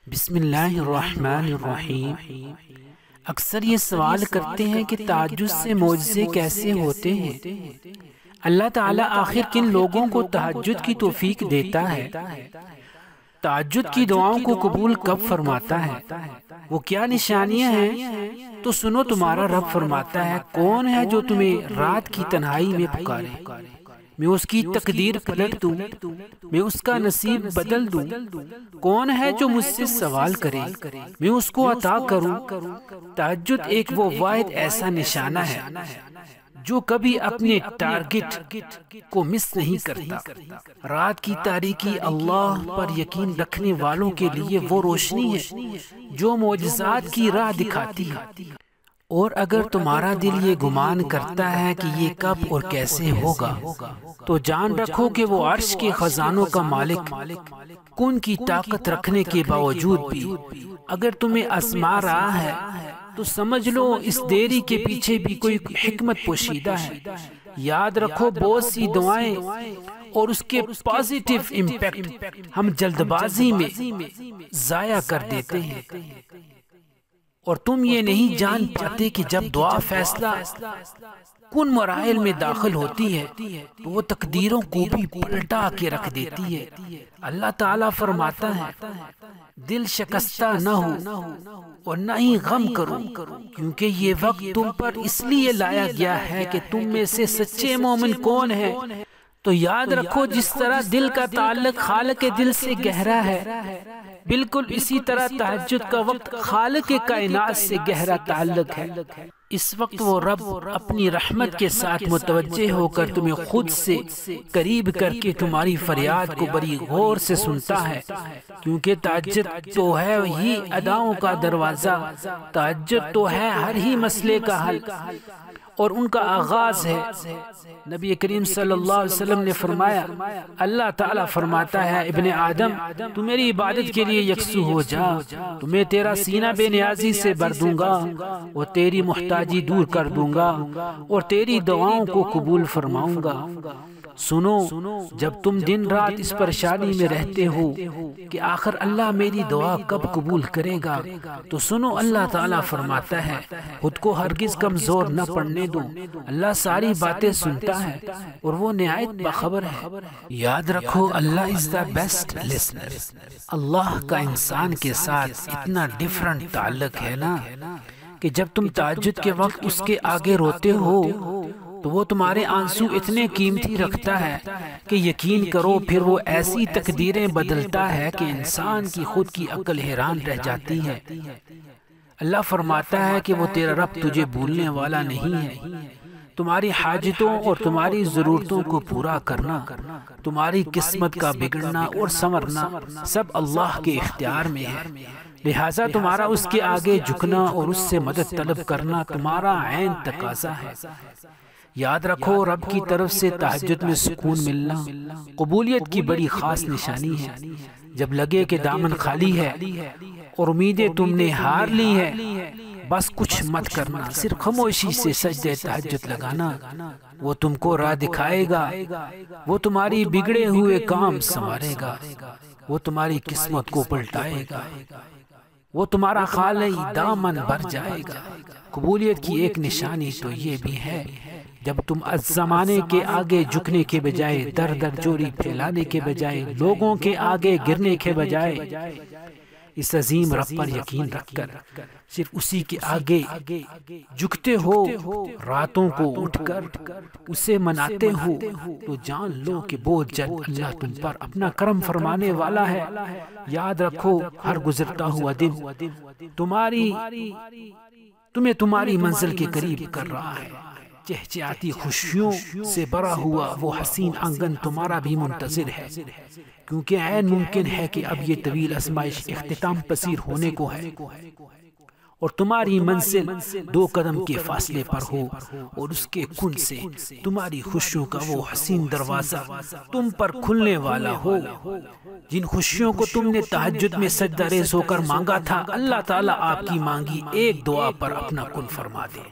بسم اللہ الرحمن الرحیم۔ اکثر یہ سوال کرتے ہیں کہ تہجد سے معجزے کیسے ہوتے ہیں؟ اللہ تعالیٰ آخر کن لوگوں کو تہجد کی توفیق دیتا ہے؟ تہجد کی دعاؤں کو قبول کب فرماتا ہے؟ وہ کیا نشانیاں ہیں؟ تو سنو، تمہارا رب فرماتا ہے، کون ہے جو تمہیں رات کی تنہائی میں پکارے؟ میں اس کی تقدیر پلٹ دوں، میں اس کا نصیب بدل دوں۔ کون ہے جو مجھ سے سوال کرے، میں اس کو عطا کروں۔ تہجد ایک وہ واحد ایسا نشانہ ہے جو کبھی اپنے ٹارگٹ کو مس نہیں کرتا۔ رات کی تاریکی اللہ پر یقین رکھنے والوں کے لیے وہ روشنی ہے جو معجزات کی راہ دکھاتی ہے۔ اور اگر تمہارا دل یہ گمان کرتا ہے کہ یہ کب اور کیسے ہوگا، تو جان رکھو کہ وہ عرش کے خزانوں کا مالک کن کی طاقت رکھنے کے باوجود بھی اگر تمہیں آزما رہا ہے تو سمجھ لو اس دیری کے پیچھے بھی کوئی حکمت پوشیدہ ہے۔ یاد رکھو، بہت سی دعائیں اور اس کے پازیٹیو امپیکٹ ہم جلد بازی میں ضائع کر دیتے ہیں، اور تم یہ نہیں جان پاتے کہ جب دعا فیصلہ کن مراحل میں داخل ہوتی ہے تو وہ تقدیروں کو بھی پلٹا کے رکھ دیتی ہے۔ اللہ تعالیٰ فرماتا ہے، دل شکستہ نہ ہو اور نہ ہی غم کرو، کیونکہ یہ وقت تم پر اس لیے لایا گیا ہے کہ تم میں سے سچے مومن کون ہیں۔ تو یاد رکھو، جس طرح دل کا تعلق خالق دل سے گہرا ہے، بالکل اسی طرح تہجد کا وقت خالق کائنات سے گہرا تعلق ہے۔ اس وقت وہ رب اپنی رحمت کے ساتھ متوجہ ہو کر تمہیں خود سے قریب کر کے تمہاری فریاد کو بڑی غور سے سنتا ہے، کیونکہ تہجد تو ہے ہی اداؤں کا دروازہ، تہجد تو ہے ہر ہی مسئلے کا حل اور ان کا آغاز ہے۔ نبی کریم صلی اللہ علیہ وسلم نے فرمایا، اللہ تعالیٰ فرماتا ہے، ابن آدم تو میری عبادت کے لیے یکسو ہو جا، تو میں تیرا سینہ بے نیازی سے بھر دوں گا اور تیری محتاجی دور کر دوں گا اور تیری دعاؤں کو قبول فرماؤں گا۔ سنو، جب تم دن رات اس پریشانی میں رہتے ہو کہ آخر اللہ میری دعا کب قبول کرے گا، تو سنو، اللہ تعالیٰ فرماتا ہے، خود کو ہرگز کمزور نہ پڑنے دو، اللہ ساری باتیں سنتا ہے اور وہ نہایت باخبر ہے۔ یاد رکھو، اللہ از دا بیسٹ لسنر۔ اللہ کا انسان کے ساتھ اتنا ڈیفرنٹ تعلق ہے نا کہ جب تم تہجد کے وقت اس کے آگے روتے ہو تو وہ تمہارے آنسو اتنے قیمتی رکھتا ہے کہ یقین کرو پھر وہ ایسی تقدیریں بدلتا ہے کہ انسان کی خود کی عقل حیران رہ جاتی ہے۔ اللہ فرماتا ہے کہ وہ تیرا رب تجھے بھولنے والا نہیں ہے۔ تمہاری حاجتوں اور تمہاری ضرورتوں کو پورا کرنا، تمہاری قسمت کا بگڑنا اور سنورنا سب اللہ کے اختیار میں ہے، لہٰذا تمہارا اس کے آگے جھکنا اور اس سے مدد طلب کرنا تمہارا عین تقاضا ہے۔ یاد رکھو، رب کی طرف سے تہجد میں سکون ملنا قبولیت کی بڑی خاص نشانی ہے۔ جب لگے کہ دامن خالی ہے اور امیدیں تم نے ہار لی ہے، بس کچھ مت کرنا، صرف خاموشی سے سجدے تہجد لگانا۔ وہ تم کو راہ دکھائے گا، وہ تمہاری بگڑے ہوئے کام سنوارے گا، وہ تمہاری قسمت کو پلٹائے گا، وہ تمہارا خالی دامن بھر جائے گا۔ قبولیت کی ایک نشانی تو یہ بھی ہے، جب تم از زمانے کے آگے جھکنے کے بجائے، در در جوری پھیلانے کے بجائے، لوگوں کے آگے گرنے کے بجائے، اس عظیم رب پر یقین رکھ کر صرف اسی کے آگے جھکتے ہو، راتوں کو اٹھ کر اسے مناتے ہو، تو جان لو کہ بہت جلد اللہ تم پر اپنا کرم فرمانے والا ہے۔ یاد رکھو، ہر گزرتا ہوا دن تمہیں تمہاری منزل کے قریب کر رہا ہے۔ چہچہاتی خوشیوں سے بھرا ہوا وہ حسین آنگن تمہارا بھی منتظر ہے، کیونکہ عین ممکن ہے کہ اب یہ طویل آزمائش اختتام پذیر ہونے کو ہے اور تمہاری منزل 2 قدم کے فاصلے پر ہو، اور اس کے کن سے تمہاری خوشیوں کا وہ حسین دروازہ تم پر کھلنے والا ہو۔ جن خوشیوں کو تم نے تہجد میں سجدہ ریز ہو کر مانگا تھا، اللہ تعالیٰ آپ کی مانگی ایک دعا پر اپنا کن فرما دے۔